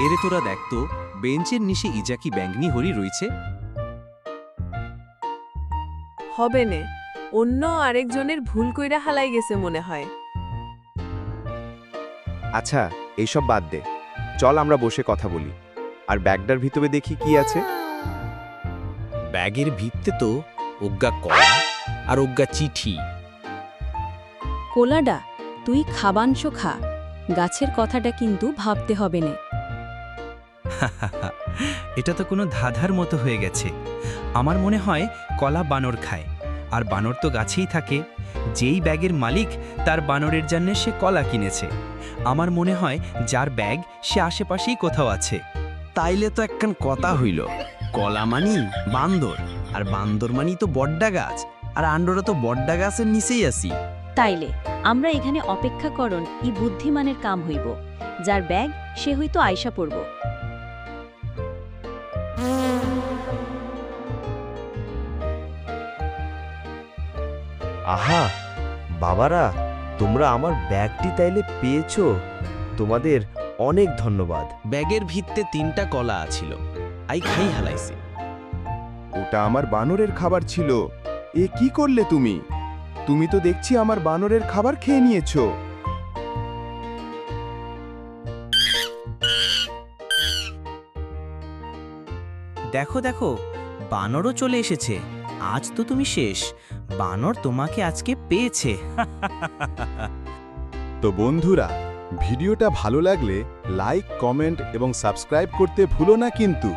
এরে তোরা দেখতো বেঞ্চের নিচে ইজাকি ব্যাঙ্গনি হরি রইছে। হবে নে, অন্য আরেকজনের ভুল কইরা হালাই গেছে মনে হয়। আচ্ছা, এইসব বাদ দে, চল আমরা বসে কথা বলি। আর ব্যাগটার ভিতরে দেখি কি আছে। ব্যাগের ভিত্তে তো অজ্ঞা কলা আর অজ্ঞা চিঠি। কোলাডা, তুই খাবাংশ খা, গাছের কথাটা কিন্তু ভাবতে হবে না। এটা তো কোনো ধাঁধার মতো হয়ে গেছে। আমার মনে হয় কলা বানর খায়, আর বানর তো গাছেই থাকে। যেই ব্যাগের মালিক তার বানরের জন্যে সে কলা কিনেছে। আমার মনে হয় যার ব্যাগ সে আশেপাশেই কোথাও আছে। তাইলে তো একখান কথা হইল, কলা মানি বান্দর, আর বান্দর মানি তো বড্ডা গাছ, আর আন্ডরা তো বড্ডা গাছের নিচেই আছি। তাইলে আমরা এখানে অপেক্ষা করন ই বুদ্ধিমানের কাম হইব। যার ব্যাগ সে হইতো আয়সা পড়ব। আহা বাবারা, তোমরা আমার ব্যাগটি তাইলে পেয়েছো। তোমাদের অনেক ধন্যবাদ। ব্যাগের ভিত্তে 3টা কলা আছিল, আই খাই হালাইছি। ওটা আমার বানরের খাবার ছিল। এ কি করলে তুমি? তুমি তো দেখছি আমার বানরের খাবার খেয়ে নিয়েছো। দেখো দেখো, বানরও চলে এসেছে। আজ তো তুমি শেষ। বানর তোমাকে আজকে পেয়েছে। তো বন্ধুরা, ভিডিওটা ভালো লাগলে লাইক, কমেন্ট এবং সাবস্ক্রাইব করতে ভুলো না কিন্তু।